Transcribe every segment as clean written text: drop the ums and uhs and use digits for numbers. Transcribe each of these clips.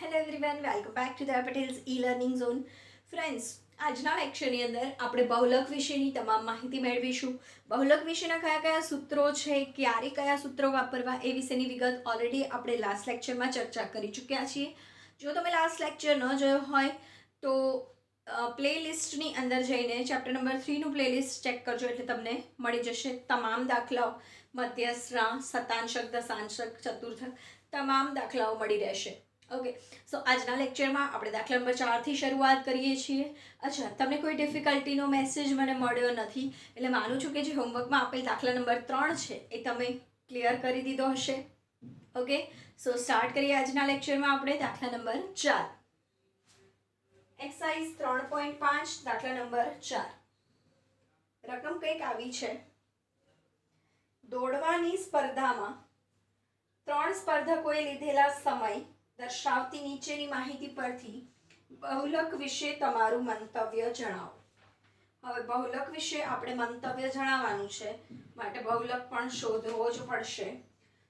Hello everyone, welcome back to the Patels e learning zone. Friends, આજના લેક્ચરની અંદર આપણે બહુલક વિશેની તમામ માહિતી મેળવીશું. બહુલક વિશેના કયા કયા સૂત્રો છે, ક્યારે કયા સૂત્રો વાપરવા એ વિશેની વિગત ઓલરેડી આપણે લાસ્ટ લેક્ચરમાં ચર્ચા કરી ચૂક્યા છીએ. જો તમે લાસ્ટ લેક્ચર ન જોયો હોય તો પ્લેલિસ્ટની અંદર જઈને ચેપ્ટર નંબર 3નું પ્લેલિસ્ટ ચેક કરજો, એટલે તમને મળી જશે તમામ દાખલાઓ, મધ્યસ્થ, શતાંશક, દશાંશક, ચતુર્થક, તમામ દાખલાઓ મળી રહેશે. ઓકે, સો આજના લેક્ચરમાં આપણે દાખલા નંબર 4થી શરૂઆત કરીએ છીએ. અચ્છા, તમને કોઈ ડિફિકલ્ટીનો મેસેજ મને મળ્યો નથી, એટલે માનું છું કે જે હોમવર્કમાં આપેલ દાખલા નંબર 3 છે એ તમે ક્લિયર કરી દીધો હશે. ઓકે, સો સ્ટાર્ટ કરીએ આજના લેક્ચરમાં આપણે દાખલા નંબર 4. એક્સરસાઇઝ 3.5 દાખલા નંબર 4. રકમ કંઈક આવી છે. દોડવાની સ્પર્ધામાં 3 સ્પર્ધકોએ લીધેલા સમય દર્શાવતી નીચેની માહિતી પરથી બહુલક વિશે તમારું મંતવ્ય જણાવો. હવે બહુલક વિશે આપણે મંતવ્ય જણાવવાનું છે, માટે બહુલક પણ શોધવો જ પડશે.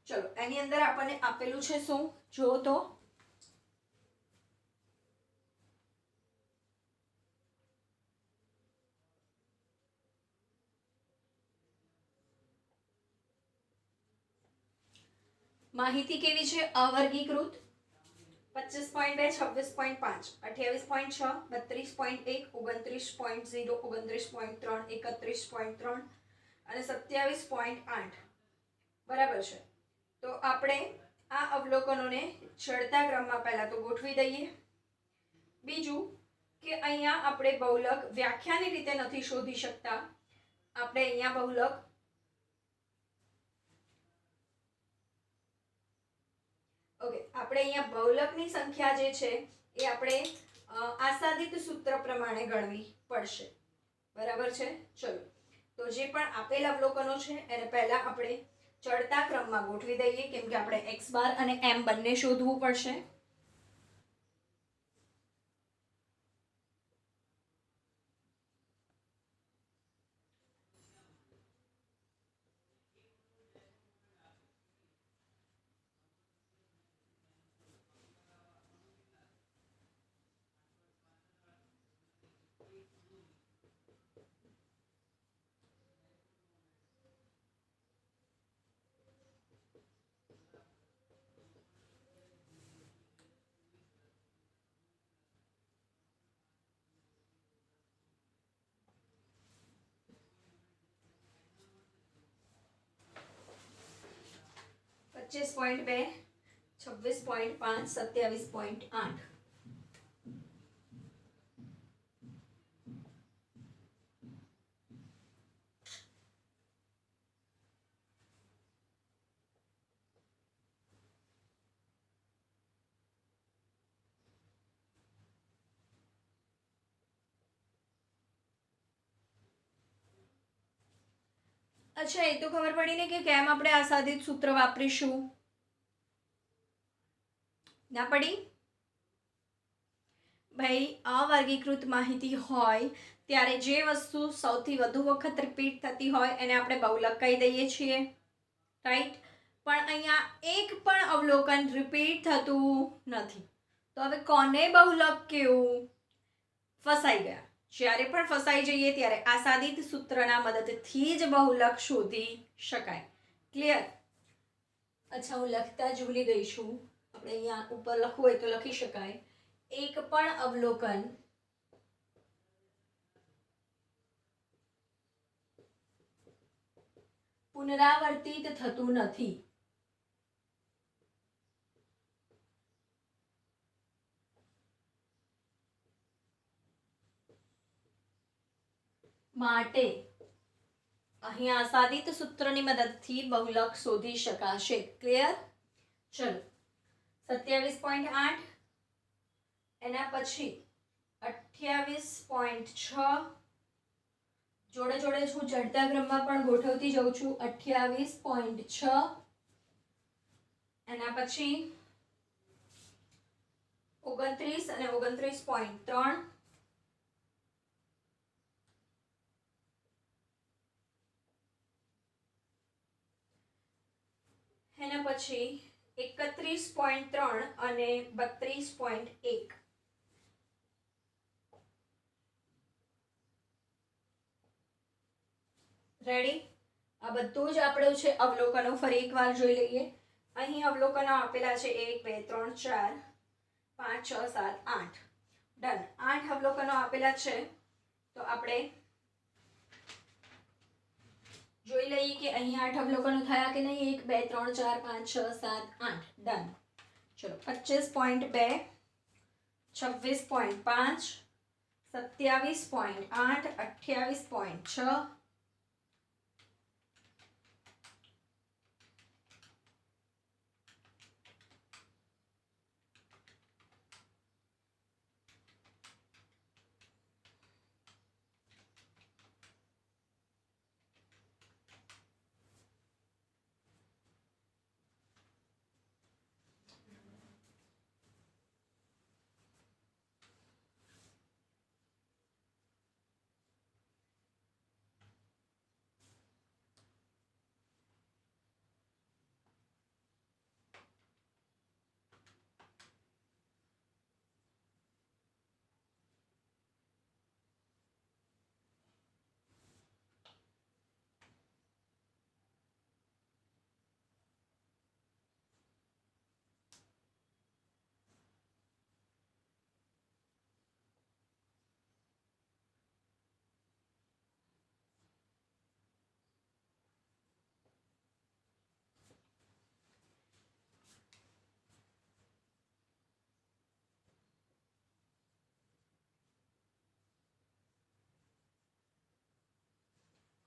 ચલો, એની અંદર આપણને આપેલું છે શું, જો તો માહિતી કેવી છે? અવર્ગીકૃત. 25.2, 26.5, 28.6, 32.1, 29.0, 29.3, 31.3 અને 27.8. બરાબર છે. તો આપણે આ અવલોકનોને ચડતા ક્રમમાં પહેલા તો ગોઠવી દઈએ. બીજું કે અહીંયા આપણે બહુલક વ્યાખ્યાની રીતે નથી શોધી શકતા. આપણે અહીંયા બહુલક આપણે અહીંયા બહુલકની સંખ્યા જે છે એ આપણે આસાદિત સૂત્ર પ્રમાણે ગણવી પડશે. બરાબર છે. ચલો, તો જે પણ આપેલ અવલોકનો છે એને પહેલા આપણે ચડતા ક્રમમાં ગોઠવી દઈએ, કેમ કે આપણે x બાર અને m બંને શોધવું પડશે. પચીસ પોઈન્ટ 2, 26.5, 27.8. અચ્છા, એ તો ખબર પડી ને કે કેમ આપણે આસાદિત સૂત્ર વાપરીશું. ના પડી? ભાઈ, અવર્ગીકૃત માહિતી હોય ત્યારે જે વસ્તુ સૌથી વધુ વખત રિપીટ થતી હોય એને આપણે બહુલક કહી દઈએ છીએ, રાઈટ? પણ અહીંયા એક પણ અવલોકન રિપીટ થતું નથી, તો હવે કોને બહુલક કેવું? ફસાઈ ગયા. જ્યારે પણ ફસાઈ જઈએ ત્યારે આસાદિત સૂત્રના મદદથી જ બહુલક શોધી શકાય. ક્લિયર? અચ્છા, હું લખતા જ ભૂલી ગઈ છું. આપણે અહીંયા ઉપર લખવું હોય તો લખી શકાય. એક પણ અવલોકન પુનરાવર્તિત થતું નથી. માટે અહીં આસાદિત સૂત્રની મદદથી બહુલક શોધી શકાશે. ક્લિયર? ચલો, 27.8, એના પછી 28.6, જોડે જોડે હું ચડતા ક્રમમાં પણ ગોઠવતી જઉં છું. 28.6, એના પછી 29 અને 29.3, એના પછી 31.3 અને 32.1. રેડી? આ બધું જ આપણું છે અવલોકનો. ફરી એકવાર જોઈ લઈએ. અહીં અવલોકનો આપેલા છે 1 2 3 4 5 6 7 8. ડન. 8 અવલોકનો આપેલા છે. તો આપણે જોઈ લઈએ કે અહીં 8 અવલોકનો થયા કે નહીં. 1 2 3 4 5 6 7 8. ડન. ચલો 25.2, 26.5, 27.8, 28.6,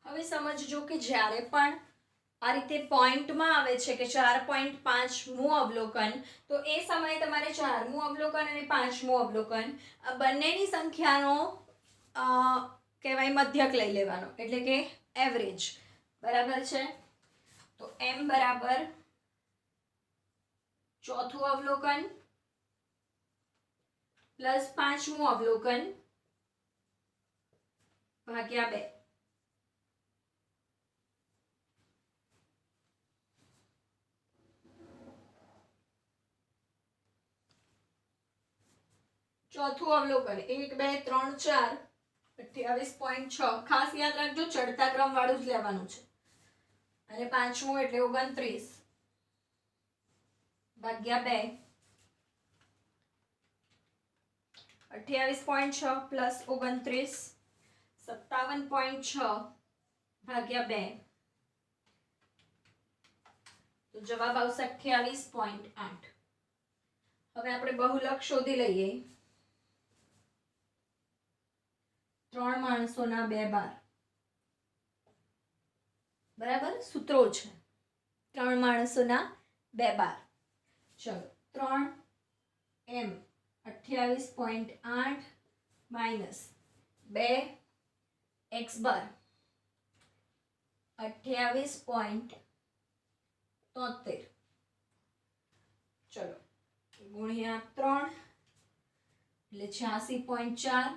હવે સમજજો કે જ્યારે પણ આ રીતે પોઈન્ટમાં આવે છે કે 4.5મું અવલોકન, તો એ સમયે તમારે 4મું અવલોકન અને 5મું અવલોકન આ બંનેની સંખ્યાનો કહેવાય મધ્યક લઈ લેવાનો, એટલે કે એવરેજ. બરાબર છે? તો m બરાબર ચોથું અવલોકન પ્લસ 5મું અવલોકન ભાગ્યા 2. ચોથું અવલોકન 1 2 3 4 28.6. ખાસ યાદ રાખજો ચડતા ક્રમ વાળું જ લેવાનું છે. અને 5મું એટલે 29 ભાગ્યા 2. 28.6 પ્લસ 29 57.6 ભાગ્યા 2. તો જવાબ આવશે 28.8. હવે આપણે બહુલક શોધી લઈએ. 3 માણસોના 2 બાર. બરાબર? સૂત્રો છે 3 માણસોના 2 બાર. ચલો 3m 28.8 માઇનસ 2x બાર 28.73. ચલો ગુણ્યા 3 એટલે 86.4.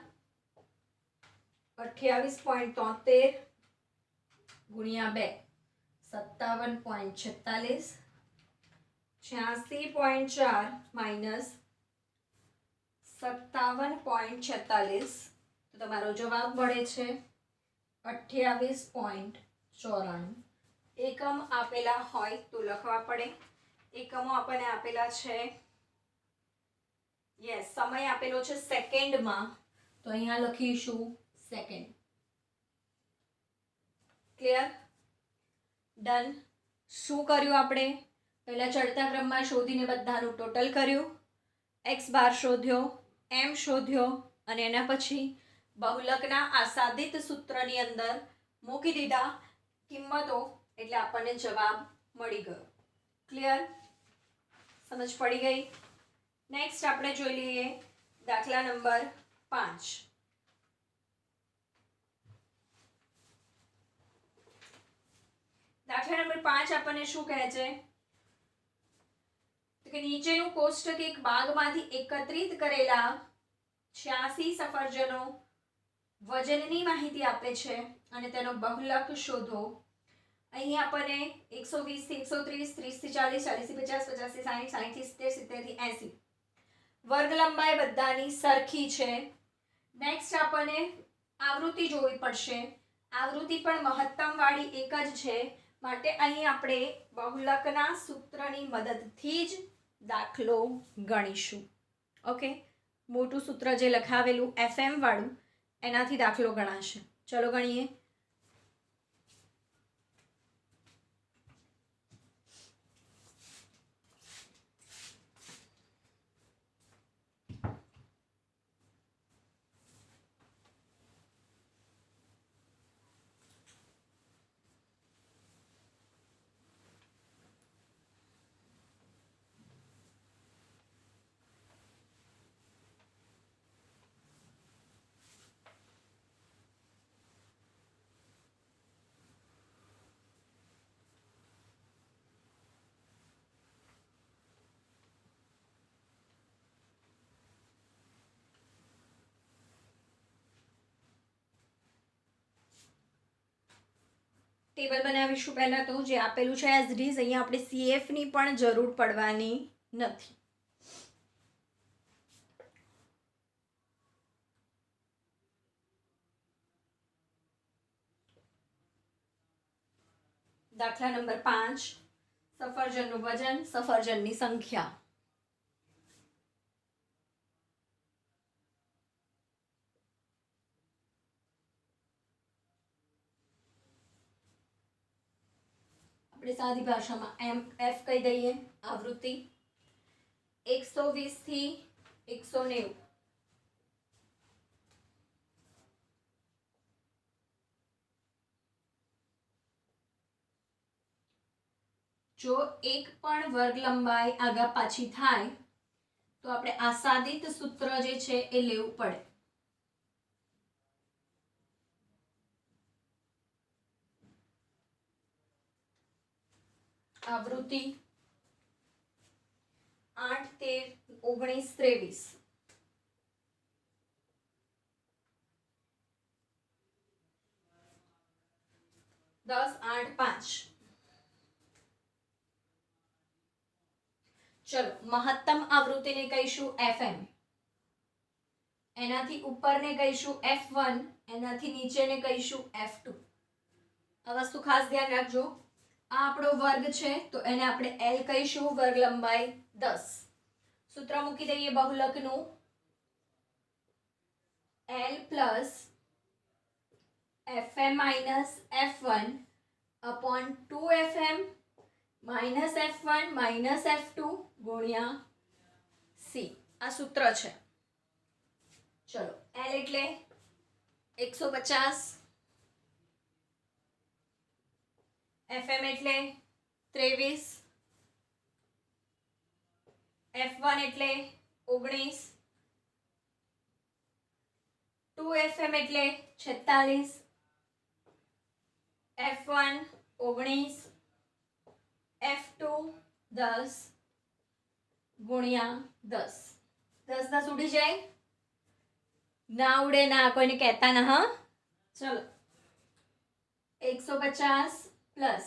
28.73 ગુણ્યા 2 57.46. 86.4 માઇનસ 57.46. તો તમારો જવાબ મળે છે 28.94. એકમ આપેલા હોય તો લખવા પડે. એકમો આપણને આપેલા છે. યસ, સમય આપેલો છે સેકન્ડમાં, તો અહીંયા લખીશું સેકન્ડ. ક્લિયર? ડન. શું કર્યું આપણે? પહેલા ચડતા ક્રમમાં શોધીને બધાનું ટોટલ કર્યું, x બાર શોધ્યો, m શોધ્યો, અને એના પછી બહુલકના આસાદિત સૂત્રની અંદર મૂકી દીધા કિંમતો, એટલે આપણને જવાબ મળી ગયો. ક્લિયર? સમજ પડી ગઈ? નેક્સ્ટ આપણે જોઈ લઈએ દાખલા નંબર 5. દાખલા નંબર 5 આપણને શું કહે છે? તો કે નીચેનું કોષ્ટક એક બાગમાંથી એકત્રિત કરેલા 86 સફરજનો વજનની માહિતી આપે છે અને તેનો બહુલક શોધો. અહીં આપણને 120 થી 130, 30 થી 40, 40 થી 50, 50 થી 60, 60 થી 70, 70 થી 80 વર્ગ લંબાઈ બધાની સરખી છે. નેક્સ્ટ આપણને આવૃત્તિ જોવી પડશે. આવૃત્તિ પણ મહત્તમ વાળી એક જ છે, માટે અહીં આપણે બહુલકના સૂત્રની મદદથી જ દાખલો ગણીશું. ઓકે, મોટું સૂત્ર જે લખાવેલું FM વાળું એનાથી દાખલો ગણાશે. ચલો ગણીએ. ટેબલ બનાવીશું પહેલાં તો, જે આપેલું છે એઝ ઇટ ઇઝ. અહીંયા આપણે CFની પણ જરૂર પડવાની નથી. દાખલા નંબર 5, સફરજનનું વજન, સફરજનની સંખ્યા. આપણે સાદી ભાષામાં MF કહી દઈએ. આવૃત્તિ 120 થી 190. જો એક પણ વર્ગ લંબાઈ આગા પાછી થાય તો આપણે આસાદિત સૂત્ર જે છે એ લેવું પડે. આવૃત્તિ 8, 13, 19, 23. દસ, 8, 5. ચલો, મહત્તમ આવૃત્તિને કહીશું FM, એનાથી ઉપરને કહીશું F1, એનાથી નીચેને કહીશું F2. આ વસ્તુ ખાસ ધ્યાન રાખજો. આ આપણો વર્ગ છે તો એને આપણે L કહીશું, વર્ગ લંબાઈ 10. સૂત્ર મૂકી દઈએ બહુલકનું. L plus FM minus F1 upon 2FM minus F1 minus F2 ગુણ્યા C. આ સૂત્ર છે. ચલો, L એટલે 150, FM એટલે 23, F1 એટલે 19, 2FM એટલે 46, F1 19, F2 10 ગુણ્યા 10. 10 10 ઉડી જાય? ના ઉડે ના, કોઈને કહેતા ના. હા, ચલો, 150 પ્લસ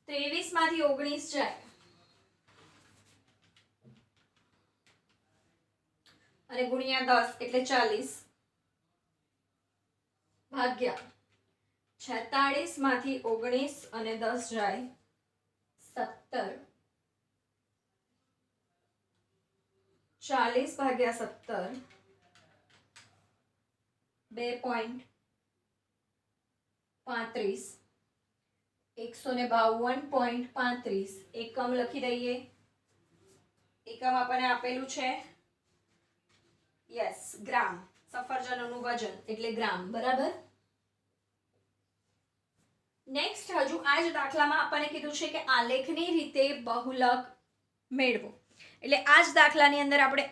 23 માંથી 19 જાય અને ગુણ્યા 10 એટલે 40 ભાગ્યા 46 માંથી 19 અને 10 જાય 17. 40 ભાગ્યા 17 2.35, 152.35 એકમ લખી દઈએ. એકમ આપણને આપેલું છે યસ ગ્રામ. સફરજનોનું વજન એટલે ગ્રામ, બરાબર. નેક્સ્ટ હજુ આ જ દાખલામાં આપણને કીધું છે કે આલેખની રીતે બહુલક મેળવો. એટલે આ જ દાખલાની અંદર આપણે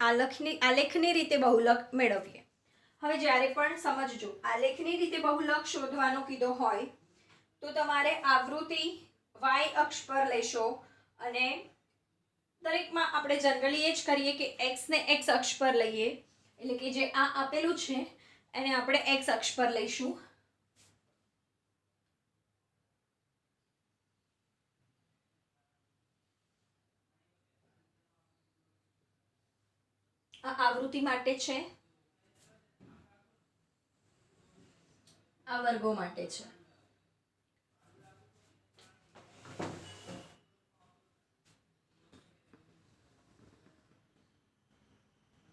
આલેખની રીતે બહુલક મેળવીએ. હવે જ્યારે પણ સમજજો, આલેખની રીતે બહુલક શોધવાનો કીધો હોય તો તમારે આવૃત્તિ y અક્ષ પર લેશો અને દરેકમાં આપણે જનરલી એ જ કરીએ કે x ને x અક્ષ પર લઈએ. એટલે કે જે આ આપેલું છે એને આપણે x અક્ષ પર લઈશું. આ આવૃત્તિ માટે છે, આ વર્ગો માટે છે.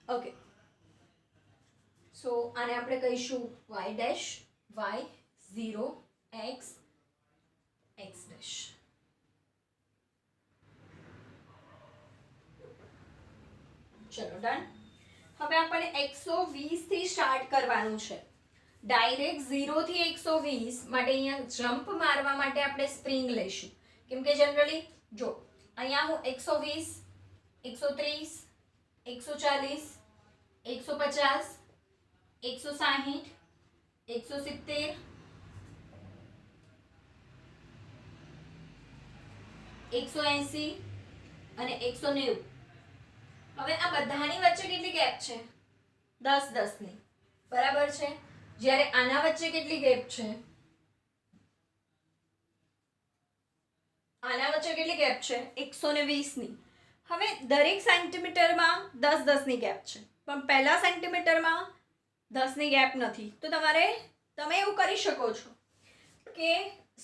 ઓકે, સો આને આપણે કહીશું y dash, y 0 x x dash. ચલો ડન. હવે આપણે 120 થી સ્ટાર્ટ કરવાનું છે. ડાયરેક્ટ 0 થી 120 માટે અહીંયા જમ્પ મારવા માટે આપણે સ્પ્રિંગ લઈશું. કેમ કે જનરલી જો અહીંયા હું 120, 130, 140, 150, 160, 170, 180 અને 190. હવે આ બધાની વચ્ચે કેટલી ગેપ છે? 10 10 ની. બરાબર છે. જ્યારે આના વચ્ચે કેટલી ગેપ છે? આના વચ્ચે કેટલી ગેપ છે? 120 ની. હવે દરેક સેન્ટીમીટરમાં 10 10 ની ગેપ છે, પણ પહેલા સેન્ટીમીટરમાં 10 ની ગેપ નથી. તો તમે એવું કરી શકો છો કે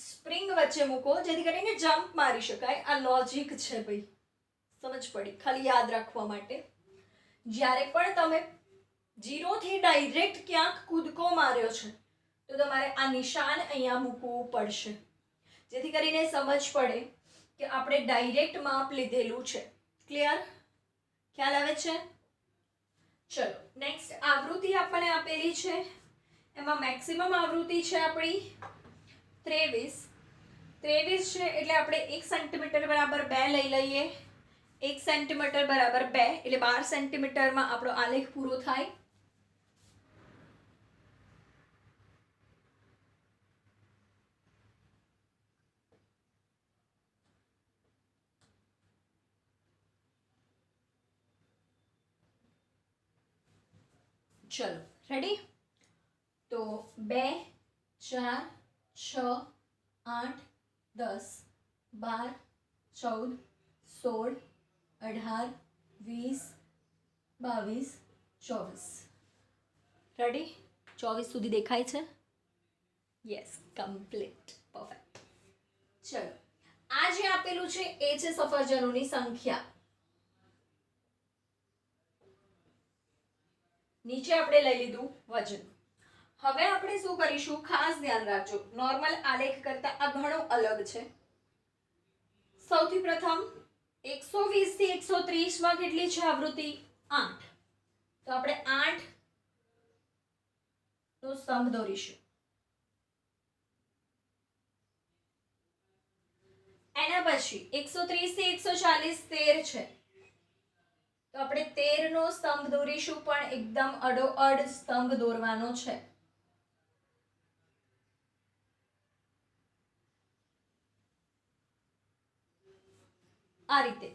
સ્પ્રિંગ વચ્ચે મૂકો જેથી કરીને જમ્પ મારી શકાય. આ લોજિક છે ભાઈ, સમજ પડી? ખાલી યાદ રાખવા માટે. જ્યારે પણ તમે 0 થી ડાયરેક્ટ ક્યાંક કૂદકો માર્યો છે તો તમારે આ નિશાન અહીંયા મૂકવું પડશે, જેથી કરીને સમજ પડે કે આપણે ડાયરેક્ટ માપ લીધેલું છે. ક્લિયર? ખ્યાલ આવે છે? ચલો નેક્સ્ટ આવૃત્તિ આપણને આપેલી છે. એમાં મેક્સિમમ આવૃત્તિ છે આપણી 23. 23 છે એટલે આપણે 1 સેન્ટીમીટર બરાબર 2 લઈ લઈએ. 1 સેન્ટીમીટર બરાબર 2 એટલે 12 સેન્ટીમીટરમાં આપણો આલેખ પૂરો થાય. ચલો રેડી? તો 2 4 6 8 10 12 14 16 18 20 22 24. રેડી? 24 સુધી દેખાય છે? Yes, complete, perfect. ચલો આ જે આપેલું છે એ છે સફરજનોની સંખ્યા. નીચે આપણે લઈ લીધું વજન. હવે આપણે શું કરીશું? ખાસ ધ્યાન રાખજો, નોર્મલ આલેખ કરતા આ ઘણો અલગ છે. સૌથી પ્રથમ 120 થી 130 માં કેટલી છે આવૃત્તિ? 8. તો આપણે 8 નો સ્તંભ દોરીશું. એના પછી 130 થી 140 13 છે, તો આપણે 13 નો સ્તંભ દોરીશું, પણ એકદમ અડોઅડ સ્તંભ દોરવાનો છે. આ રીતે.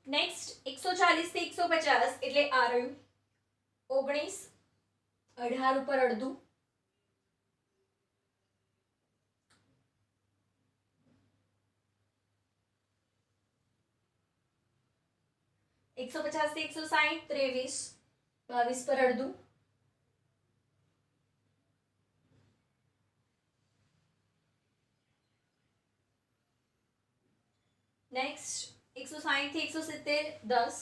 નેક્સ્ટ 140 થી 150 એટલે આ રહ્યું 19, 18 ઉપર અડધું, 150 થી 160 23, 22 પર અડધું, નેક્સ્ટ 160 થી 170 10,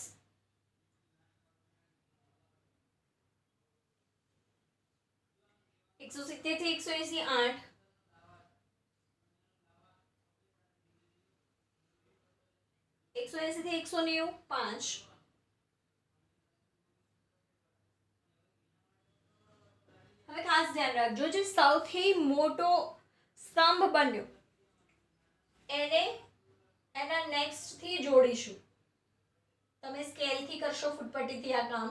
170 થી 180 8, 180 થી 190 5, હવે ખાસ ધ્યાન રાખજો, જે સૌથી મોટો સ્તંભ બન્યો એને એના નેક્સ્ટ થી જોડીશું. તમે સ્કેલ થી કરશો, ફૂટપટ્ટીથી આ કામ,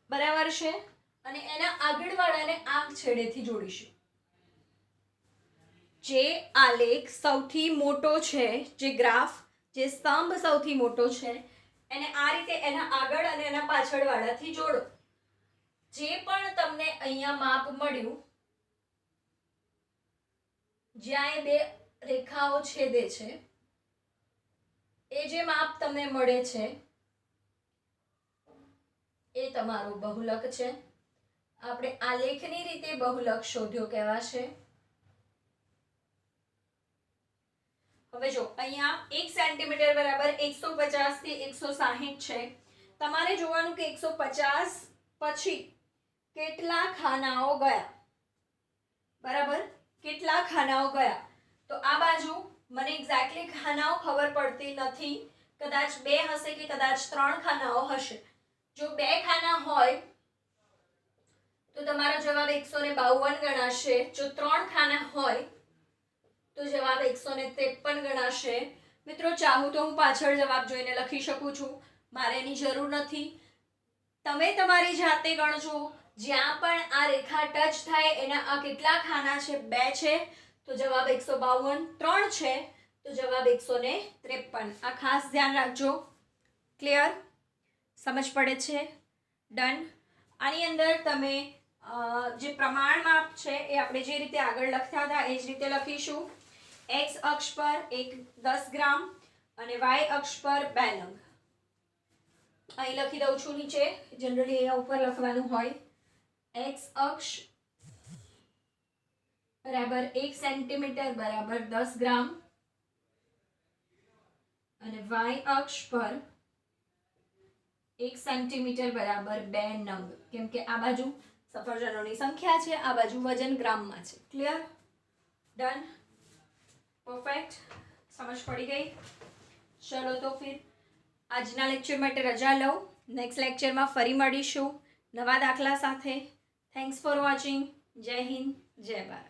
બરાબર છે? અને એના આગળવાળાને આ છેડેથી જોડીશું. જે આલેખ સૌથી મોટો છે, જે ગ્રાફ, જે સ્તંભ સૌથી મોટો છે, એને આ રીતે એના આગળ અને એના પાછળવાળાથી જોડો. જે પણ તમને અહીંયા માપ મળ્યું, જ્યાં એ બે રેખાઓ છેદે છે, એ જે માપ તમને મળે છે તમારો બહુલક છે. આપણે આલેખની રીતે બહુલક શોધ્યો કહેવાશે. હવે જો અહીંયા 1 સેન્ટીમીટર બરાબર 150 થી 160 છે. તમારે જોવાનું કે 150 પછી કેટલા ખાનાઓ ગયા, બરાબર, કેટલા ખાનાઓ ગયા. તો આ બાજુ મને એક્ઝેક્ટલી ખાનાઓ ખબર પડતી નથી, કદાચ 2 હશે કે કદાચ 3 ખાનાઓ હશે. જો 2 ખાના હોય તો તમારો જવાબ 152 ગણાશે. જો 3 ખાના હોય તો જવાબ 153 ગણાશે. મિત્રો, ચાહું તો હું પાછળ જવાબ જોઈને લખી શકું છું, મારે એની જરૂર નથી. તમે તમારી જાતે ગણજો. જ્યાં પણ આ રેખા ટચ થાય એના આ કેટલા ખાના છે? 2 છે તો જવાબ 152, 3 છે તો જવાબ 153. આ ખાસ ધ્યાન રાખજો. ક્લિયર? સમજ પડે છે? ડન. આની અંદર તમે જે પ્રમાણ માપ છે એ આપણે જે રીતે આગળ લખ્યા હતા એ જ રીતે લખીશું. એક્સ અક્ષ પર 10 ગ્રામ અને વાય અક્ષ પર 2 નંગ. અહીં લખી દઉં છું નીચે, જનરલી અહીંયા ઉપર લખવાનું હોય. એક્સ અક્ષ બરાબર 1 સેન્ટીમીટર બરાબર 10 ગ્રામ અને વાય અક્ષ પર 1 સેન્ટીમીટર બરાબર 2 નંગ. કેમ કે આ બાજુ સફરજનોની સંખ્યા છે, આ બાજુ વજન ગ્રામમાં છે. ક્લિયર? ડન. પરફેક્ટ. સમજ પડી ગઈ? ચલો તો ફિર આજના લેક્ચર માટે રજા લઉં. નેક્સ્ટ લેક્ચરમાં ફરી મળીશું નવા દાખલા સાથે. Thanks for watching. જય હિન્દ, જય ભારત.